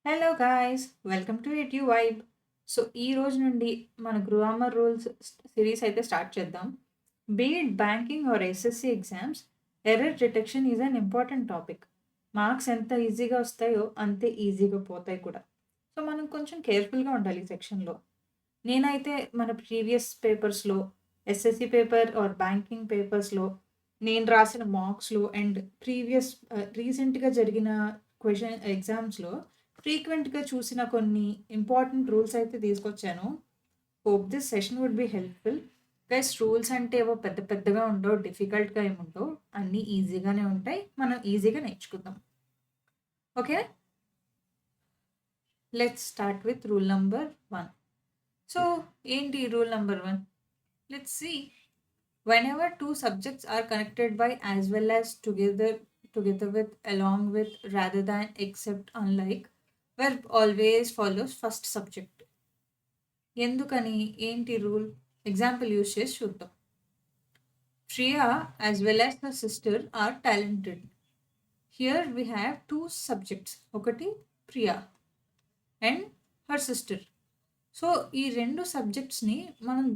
Hello guys, welcome to Edu Vibe. So ఈ రోజు నుండి మన గ్రామర్ రూల్స్ సిరీస్ అయితే స్టార్ట్ చేద్దాం. Be it banking or SSC exams, error detection is an important topic. Marks ఎంత ఈజీగా వస్తాయో అంతే ఈజీగా పోతాయి కూడా. సో మనం కొంచెం కేర్ఫుల్గా ఉండాలి ఈ సెక్షన్లో. నేనైతే మన ప్రీవియస్ పేపర్స్లో, ఎస్ఎస్సి పేపర్ ఆర్ బ్యాంకింగ్ పేపర్స్లో నేను రాసిన మార్క్స్లో అండ్ రీసెంట్గా జరిగిన ఎగ్జామ్స్లో ఫ్రీక్వెంట్గా చూసిన కొన్ని ఇంపార్టెంట్ రూల్స్ అయితే తీసుకొచ్చాను. Hope this session would be helpful. Guys, rules అంటే ఏవో పెద్ద పెద్దగా ఉండవు, డిఫికల్ట్గా ఏముండవు, అన్నీ ఈజీగానే ఉంటాయి. మనం ఈజీగా నేర్చుకుందాం. Okay, let's start with rule number 1. So ఏంటి rule number 1? Let's see. Whenever two subjects are connected by as well as together with, along with, rather than, except, unlike, verb always follows first subject. ఎందుకని, ఏంటి rule? Example use చేసి చూద్దాం. Priya as well as her sister are talented. Here we have two subjects. ఒకటి Priya and her sister. So ఈ రెండు సబ్జెక్ట్స్ని మనం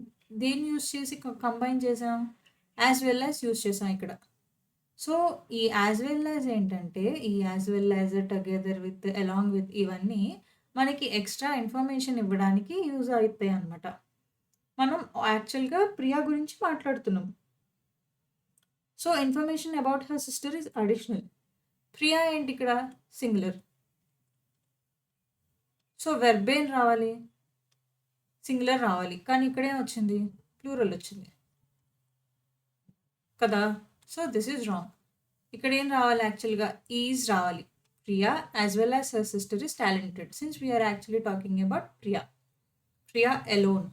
దేన్ని use చేసి కంబైన్ చేసాం? యాజ్ వెల్ యాజ్ యూస్ చేసాం ఇక్కడ. సో ఈ యాజ్ వెల్ యాజ్ ఏంటంటే, ఈ as well as, together with, along with, ఇవన్నీ మనకి ఎక్స్ట్రా ఇన్ఫర్మేషన్ ఇవ్వడానికి యూజ్ అవుతాయి అనమాట. మనం యాక్చువల్గా ప్రియా గురించి మాట్లాడుతున్నాం. So information about her sister is additional. Priya ఏంటి ఇక్కడ? సింగులర్. సో వెర్బ్ ఏం రావాలి? సింగులర్ రావాలి. కానీ ఇక్కడేం వచ్చింది? ప్లూరల్ వచ్చింది కదా. So this is wrong. ఇక్కడ ఏం రావాలి? యాక్చువల్గా ఈజ్ రావాలి. Priya as well as her sister is talented. Since we are actually talking about Priya alone.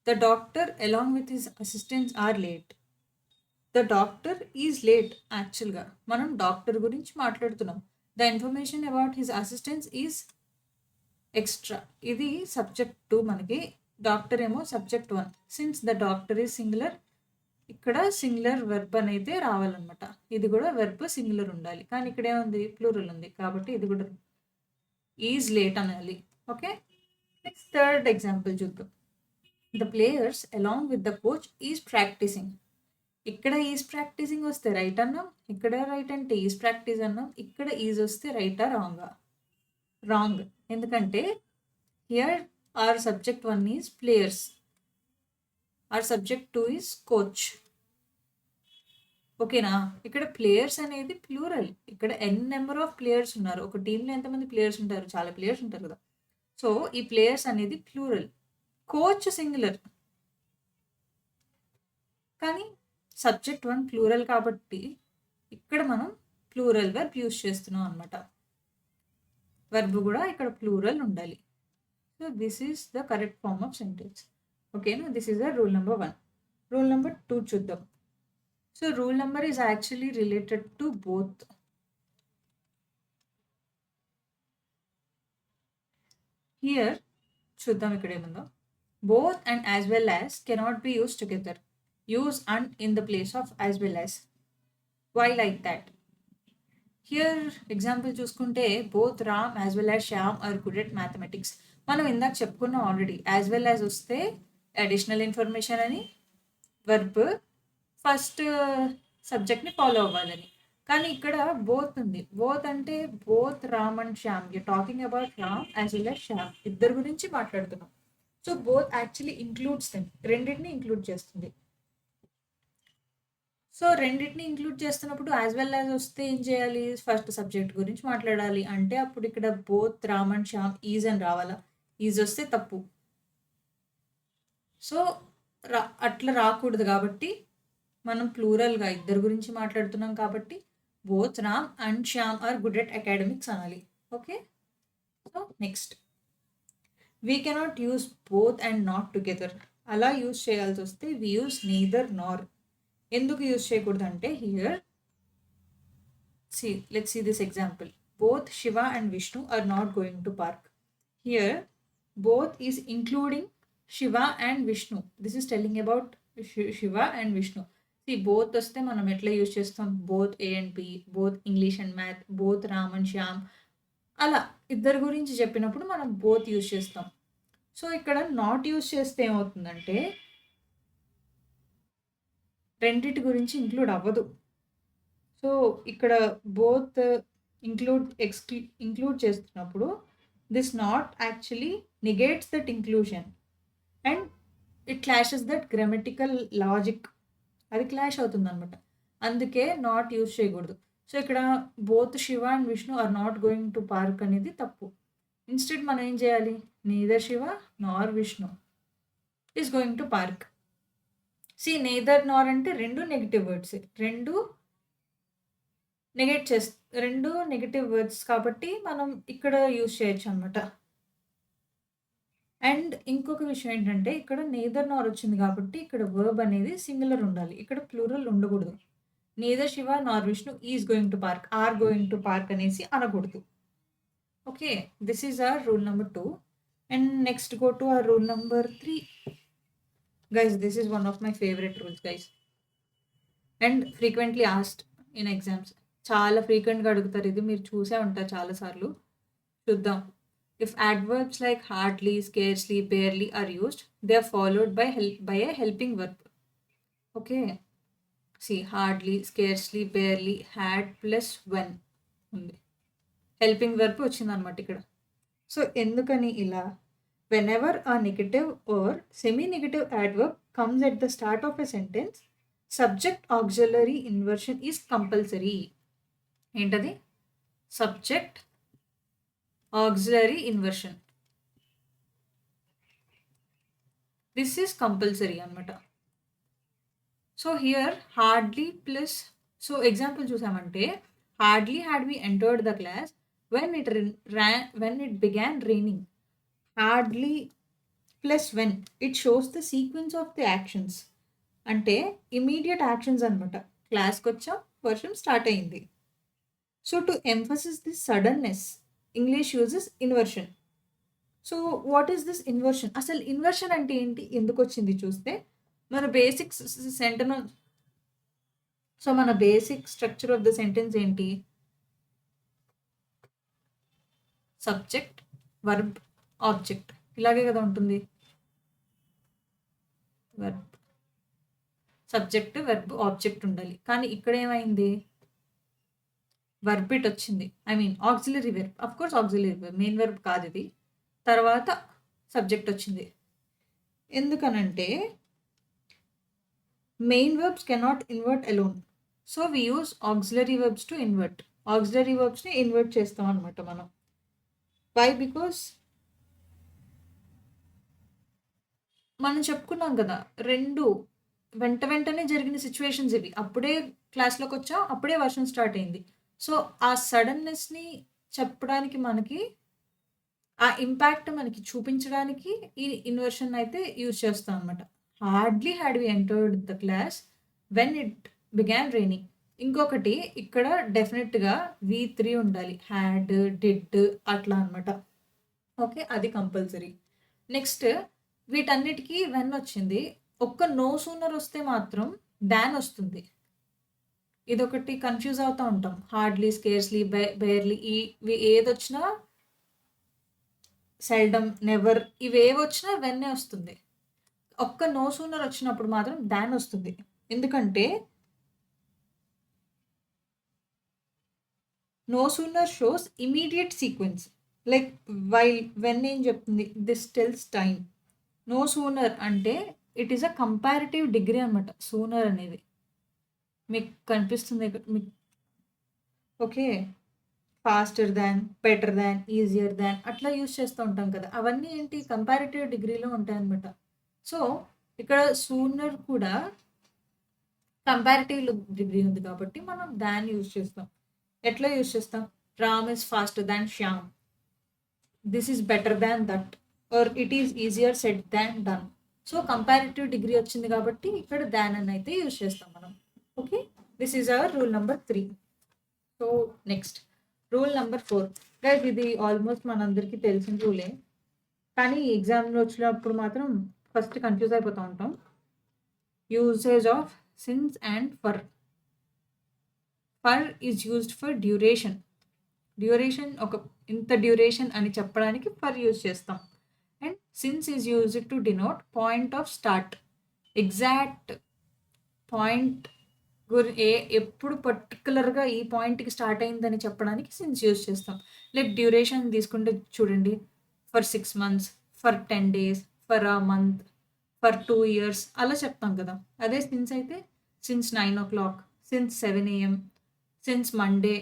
The doctor along with his assistants are late. The doctor is late. యాక్చువల్గా మనం doctor గురించి మాట్లాడుతున్నాం. The information about his assistants is extra. ఇది subject 2 మనకి, doctor ఏమో subject 1. Since the doctor is singular, ఇక్కడ singular verb అనేది రావాలన్నమాట. ఇది కూడా వెర్బ్ సింగులర్ ఉండాలి, కానీ ఇక్కడ ఏముంది? ప్లూరల్ ఉంది, కాబట్టి ఇది కూడా ఈజ్ లేట్ అనాలి. ఓకే, నెక్స్ట్ థర్డ్ ఎగ్జాంపుల్ చూద్దాం. The players along with the coach is practicing. ఇక్కడ ఈజ్ ప్రాక్టీసింగ్ వస్తే రైట్ అన్నాం, ఇక్కడ రైట్ అంటే ఈజ్ ప్రాక్టీస్ అన్నాం, ఇక్కడ ఈజ్ వస్తే రైటా రాంగా? రాంగ్. ఎందుకంటే here our subject 1 is players, our subject 2 is coach. ఓకేనా? ఇక్కడ ప్లేయర్స్ అనేది ప్లూరల్. ఇక్కడ ఎన్ నెంబర్ ఆఫ్ ప్లేయర్స్ ఉన్నారు. ఒక టీంలో ఎంతమంది ప్లేయర్స్ ఉంటారు? చాలా ప్లేయర్స్ ఉంటారు కదా. సో ఈ ప్లేయర్స్ అనేది ప్లూరల్. కోచ్ సింగులర్, కానీ సబ్జెక్ట్ 1 ప్లూరల్ కాబట్టి ఇక్కడ మనం ప్లూరల్ వెర్బ్ యూస్ చేస్తున్నాం అనమాట. వెర్బ్ కూడా ఇక్కడ ప్లూరల్ ఉండాలి. So this is the correct form of sentence. ఓకేనా? This is the rule number 1. Rule number 2 చూద్దాం. So rule number is actually related to both. Here చూద్దాం ఇక్కడ ఏముందో. Both and as well as cannot be use together. Use and in the place of as well as. Why like that? Here example చూసుకుంటే, both Ram as well as Shyam are good at mathematics. మనం ఇందాక చెప్పుకున్నాం already, as well as వస్తే additional information అని, verb first సబ్జెక్ట్ని follow అవ్వాలని. కానీ ఇక్కడ బోత్ ఉంది. బోత్ అంటే both Ram and Shyam. You talking about Ram as well as Shyam, ఇద్దరు గురించి మాట్లాడుతున్నాం. So both actually includes them, రెండింటిని ఇంక్లూడ్ చేస్తుంది. సో రెండింటిని ఇంక్లూడ్ చేస్తున్నప్పుడు యాజ్ వెల్ యాజ్ వస్తే ఏం చేయాలి? ఫస్ట్ సబ్జెక్ట్ గురించి మాట్లాడాలి. అంటే అప్పుడు ఇక్కడ both Ram and Shyam is అని రావాలా? ఈజ్ వస్తే తప్పు. సో అట్లా రాకూడదు, కాబట్టి మనం ప్లూరల్గా ఇద్దరు గురించి మాట్లాడుతున్నాం కాబట్టి both Ram and Shyam are good at academics అనాలి. Okay, so next, we cannot use both and not together. అలా యూస్ చేయాల్సి వస్తే వి యూస్ నీదర్ నార్. ఎందుకు యూస్ చేయకూడదు అంటే, here let's see this example. Both Shiva and Vishnu are not going to park. Here both is including Shiva and Vishnu. This is telling about Shiva and Vishnu. See, both వస్తే మనం ఎట్లా use చేస్తాం? Both A and B, both English and math, both Ram and Shyam, అలా ఇద్దరి గురించి చెప్పినప్పుడు మనం both use చేస్తాం. సో, ఇక్కడ నాట్ యూజ్ చేస్తే ఏమవుతుందంటే, రెండిటి గురించి ఇంక్లూడ్ అవ్వదు. సో, ఇక్కడ బోత్ ఇంక్లూడ్ చేస్తున్నప్పుడు this not actually negates that inclusion and it clashes that grammatical logic. అది క్లాష్ అవుతుందనమాట. అందుకే నాట్ యూజ్ చేయకూడదు. సో, ఇక్కడ both Shiva and Vishnu are not going to park అనేది తప్పు. ఇన్‌స్టెడ్ మనం ఏం చేయాలి? Neither Shiva nor Vishnu is going to park. See neither nor అంటే 2 నెగెటివ్ వర్డ్సే. 2 నెగెటివ్ వర్డ్స్ కాబట్టి మనం ఇక్కడ యూజ్ చేయొచ్చనమాట. అండ్ ఇంకొక విషయం ఏంటంటే, ఇక్కడ నెయిదర్ నార్ వచ్చింది కాబట్టి ఇక్కడ వర్బ్ అనేది సింగులర్ ఉండాలి. ఇక్కడ ప్లూరల్ ఉండకూడదు. Neither Shiva nor Vishnu is going to park, or going to park అనేసి అనకూడదు. Okay. This is our rule number 2. And next go to our rule number 3. Guys, this is one of my favourite rules guys. And frequently asked in exams. చాలా ఫ్రీక్వెంట్‌గా అడుగుతారు ఇది. మీరు చూసే ఉంటారు చాలా సార్లు. చూద్దాం. If adverbs like hardly, scarcely, barely are used, they are followed by a helping verb. Okay. See, hardly, scarcely, barely, had plus when ఉంది. హెల్పింగ్ వెర్బ్ వచ్చిందనమాట ఇక్కడ. సో, ఎందుకని ఇలా? Whenever a negative or semi-negative adverb comes at the start of a sentence, subject auxiliary inversion is compulsory. ఏంటది? Subject auxiliary inversion. This is compulsory అనమాట. So, here hardly plus, so example చూసామంటే, hardly had we entered the class when it began raining. Hardly plus when it shows the sequence of the actions. అంటే immediate actions అనమాట. క్లాస్కి వచ్చాం, వర్షం start అయింది. So, to emphasis this suddenness, English uses inversion. So, what is this inversion? అసలు inversion అంటే ఏంటి? ఎందుకు వచ్చింది చూస్తే, మన బేసిక్ సెంటెన్స్, సో మన basic structure of the sentence ఏంటి? Subject, verb, object. ఇలాగే కదా ఉంటుంది. వర్బ్, సబ్జెక్ట్, వర్బ్, ఆబ్జెక్ట్ ఉండాలి. కానీ ఇక్కడ ఏమైంది? వర్బ్ ఇట్ వచ్చింది. I mean auxiliary verb. Of course auxiliary verb, main verb కాదు ఇది. తర్వాత సబ్జెక్ట్ వచ్చింది. ఎందుకనంటే main verbs cannot invert alone. So we use auxiliary verbs to invert. Auxiliary వెర్బ్స్ని ఇన్వర్ట్ చేస్తాం అనమాట మనం. వై? బికాస్ మనం చెప్పుకున్నాం కదా, 2 వెంటనే జరిగిన సిచ్యువేషన్స్ ఇవి. అప్పుడే క్లాస్లోకి వచ్చాం, అప్పుడే వర్షం స్టార్ట్ అయింది. సో, ఆ సడన్నెస్‌ని చెప్పడానికి మనకి, ఆ ఇంపాక్ట్ మనకి చూపించడానికి ఈ ఇన్వర్షన్ అయితే యూజ్ చేస్తాం అనమాట. Hardly had we entered the class when it began raining. ఇంకొకటి ఇక్కడ డెఫినెట్‌గా V3 ఉండాలి. హ్యాడ్, డిడ్ అట్లా అనమాట. ఓకే. అది కంపల్సరీ. నెక్స్ట్ వీటన్నిటికి వెన్ వచ్చింది. ఒక్క నో సూనర్ వస్తే మాత్రం దాన్ వస్తుంది. ఇదొకటి కన్‌ఫ్యూజ్ అవుతా ఉంటాం. హార్డ్లీ, స్కేర్స్‌లీ, బేర్లీ ఇవి ఏదొచ్చినా, సెల్డమ్, నెవర్ ఇవేవొచ్చినా వెన్నే వస్తుంది. ఒక్క నో సూనర్ వచ్చినప్పుడు మాత్రం దాన్ వస్తుంది. ఎందుకంటే no sooner shows immediate sequence. Like while, when ఏం చెప్తుంది? This tells time. No sooner అంటే it is a comparative degree అనమాట. సూనర్ అనేది మీకు కనిపిస్తుంది ఇక్కడ మీకు. Okay. Faster than, better than, easier than అట్లా యూజ్ చేస్తూ ఉంటాం కదా. అవన్నీ ఏంటి? కంపారిటివ్ డిగ్రీలో ఉంటాయన్నమాట. సో, ఇక్కడ సూనర్ కూడా కంపారిటివ్ డిగ్రీ ఉంది కాబట్టి మనం దాన్ యూజ్ చేస్తాం. ఎట్లా యూజ్ చేస్తాం? Ram is faster than Shyam, this is better than that, or it is easier said than done. So, comparative degree వచ్చింది కాబట్టి ఇక్కడ దాన్ అని అయితే యూజ్ చేస్తాం మనం. Okay. This is our rule number 3. So, next rule number 4. Guys, ఇది almost మనందరికీ తెలిసిన రూలే. కానీ ఎగ్జామ్లో వచ్చినప్పుడు మాత్రం ఫస్ట్ కన్ఫ్యూజ్ అయిపోతూ ఉంటాం. Usage of since and for. For is used for duration. Duration ఇంత డ్యూరేషన్ అని చెప్పడానికి ఫర్ యూజ్ చేస్తాం. And since is used to denote point of start. Exact point ఎప్పుడు పర్టికులర్గా ఈ పాయింట్కి స్టార్ట్ అయిందని చెప్పడానికి సిన్స్ యూజ్ చేస్తాం. లైక్ డ్యూరేషన్ తీసుకుంటే చూడండి, for 6 months, for 10 days, for a month, for 2 years అలా చెప్తాం కదా. అదే సిన్స్ అయితే since 9 o'clock, since 7 AM, since Monday,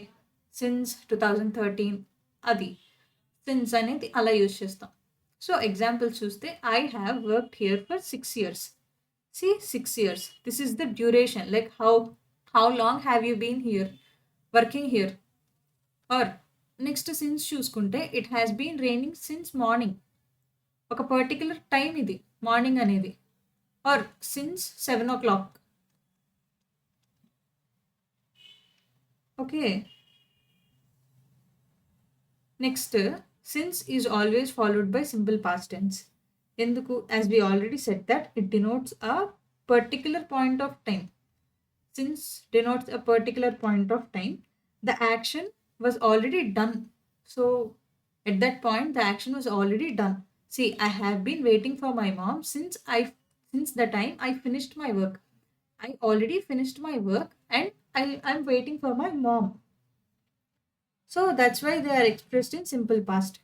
since 2013 అది సిన్స్ అనేది అలా యూజ్ చేస్తాం. సో ఎగ్జాంపుల్ చూస్తే I have worked here for 6 years. See, 6 years. This is the duration. Like how long have you been here, working here? Or next since చూసుకుంటే it has been raining since morning. ఒక particular time ఇది morning అనేది. Or since 7 o'clock. Okay, next since is always followed by simple past tense. ఎందుకు? As we already set that it denotes a particular point of time. Since denotes a particular point of time. The action was already done. So at that point, the action was already done. See, I have been waiting for my mom since the time I finished my work. I already finished my work and I'm waiting for my mom. So that's why they are expressed in simple past.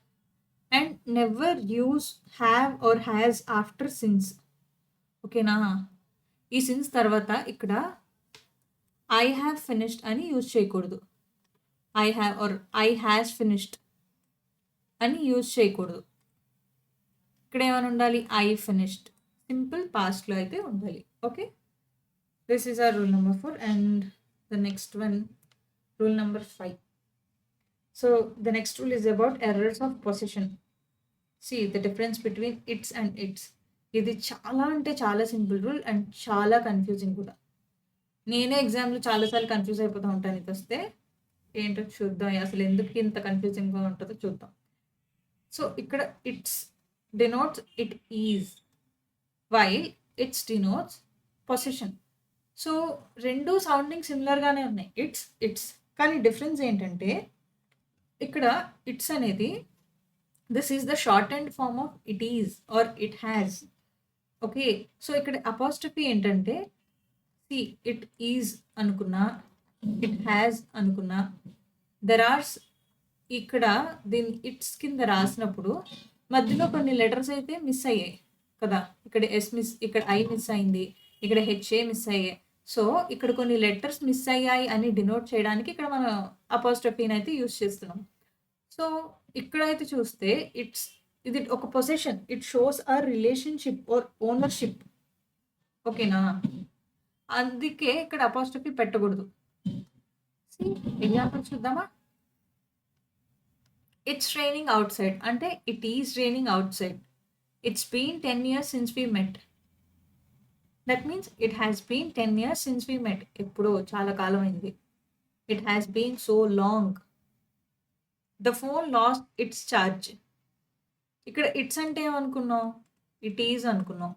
And never use have or has after since. Okay na? ఈ since తర్వాత ఇక్కడ I have finished అని use చేయకూడదు. I have or I has finished అని use చేయకూడదు. ఇక్కడ ఏమైనా ఉండాలి? I finished. సింపుల్ పాస్ట్లో అయితే ఉండాలి. Okay, this is our rule number 4. And the next one, rule number 5. So the next rule is about errors of position. See the difference between its and it's. ఇది చాలా అంటే చాలా simple rule and చాలా confusing కూడా. నేనే ఎగ్జామ్లో చాలాసార్లు confuse అయిపోతూ ఉంటాను. ఇది వస్తే ఏంటో చూద్దాం, అసలు ఎందుకు ఇంత కన్ఫ్యూజింగ్గా ఉంటుందో చూద్దాం. సో ఇక్కడ it's denotes it is, while its denotes possession. So రెండు సౌండింగ్ సిమిలర్గానే ఉన్నాయి, ఇట్స్ ఇట్స్. కానీ డిఫరెన్స్ ఏంటంటే ఇక్కడ ఇట్స్ అనేది this is the short and form of it is or it has. Okay, so ఇక్కడ అపాస్ట్రఫీ ఏంటంటే ఇట్ ఈజ్ అనుకున్నా, ఇట్ హ్యాజ్ అనుకున్నా, దెర్ ఆర్స్ ఇక్కడ దీన్ని ఇట్స్ కింద రాసినప్పుడు మధ్యలో కొన్ని లెటర్స్ అయితే మిస్ అయ్యాయి కదా. ఇక్కడ ఎస్ మిస్, ఇక్కడ ఐ మిస్ అయింది, ఇక్కడ హెచ్ఏ మిస్ అయ్యాయి. సో ఇక్కడ కొన్ని లెటర్స్ మిస్ అయ్యాయి అని డినోట్ చేయడానికి ఇక్కడ మనం అపాస్ట్రఫీని అయితే యూజ్ చేస్తున్నాం. సో ఇక్కడైతే చూస్తే ఇట్స్ ఇది ఒక possession. It shows a relationship or ownership. ఓకేనా? అందుకే ఇక్కడ అపాస్ట్రఫీ పెట్టకూడదు. ఎగ్జాంపుల్ చూద్దామా? ఇట్స్ రైనింగ్ అవుట్ సైడ్ అంటే it is raining outside. It's been 10 years since we met. That means it has been 10 years since we met. ఎప్పుడో చాలా కాలం అయింది. It has been so long. The phone lost its charge. ఇక్కడ its అంటే ఏమనుకున్నాం? It is అనుకున్నాం.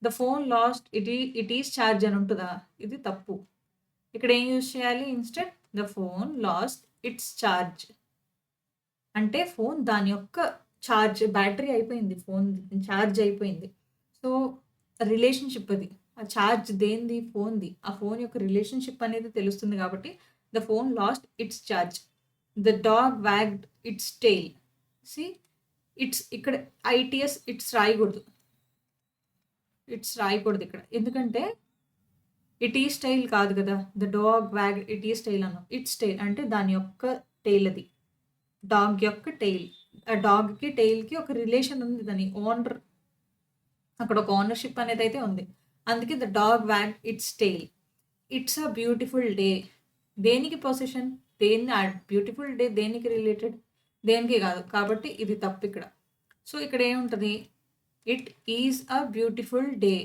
The phone lost it is charge అని ఉంటుందా? ఇది తప్పు. ఇక్కడ ఏం యూజ్ చేయాలి? Instead the phone lost its charge అంటే ఫోన్ దాని యొక్క ఛార్జ్, బ్యాటరీ అయిపోయింది, ఫోన్ ఛార్జ్ అయిపోయింది. సో రిలేషన్షిప్ అది. ఆ ఛార్జ్ దేనిది? ఫోన్ది. ఆ ఫోన్ యొక్క రిలేషన్షిప్ అనేది తెలుస్తుంది కాబట్టి the phone lost its charge. The dog wagged its tail. See its ఇక్కడ ఐటీఎస్ ఇట్స్ రాయకూడదు. ఇట్స్ రాయకూడదు ఇక్కడ. ఎందుకంటే ఇట్ ఈ స్టైల్ కాదు కదా. The dog wag it is style అన్నాం. ఇట్స్ టైల్ అంటే దాని యొక్క టెయిల్, అది డాగ్ యొక్క టెయిల్. ఆ డాగ్కి టెయిల్కి ఒక రిలేషన్ ఉంది, దాని ఓనర్, అక్కడ ఒక ఓనర్షిప్ అనేది అయితే ఉంది. అందుకే the dog wag it's tail. It's a beautiful day. దేనికి పొజిషన్? దేన్ని? ఆ బ్యూటిఫుల్ డే దేనికి రిలేటెడ్? దేనికి కాదు. కాబట్టి ఇది తప్పు ఇక్కడ. సో ఇక్కడ ఏముంటుంది? It is a beautiful day.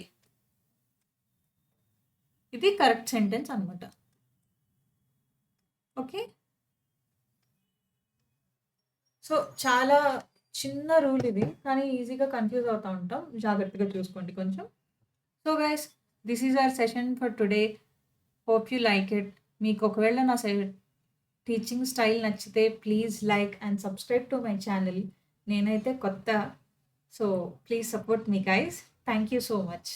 ఇది కరెక్ట్ సెంటెన్స్ అనమాట. ఓకే, సో చాలా చిన్న రూల్ ఇది, కానీ ఈజీగా కన్ఫ్యూజ్ అవుతూ ఉంటాం. జాగ్రత్తగా చూసుకోండి కొంచెం. So guys, this is hour session for today. Hope you like it. మీకు ఒకవేళ టీచింగ్ స్టైల్ నచ్చితే please like and subscribe to my channel. నేనైతే కొత్త. So please support me guys. Thank you so much.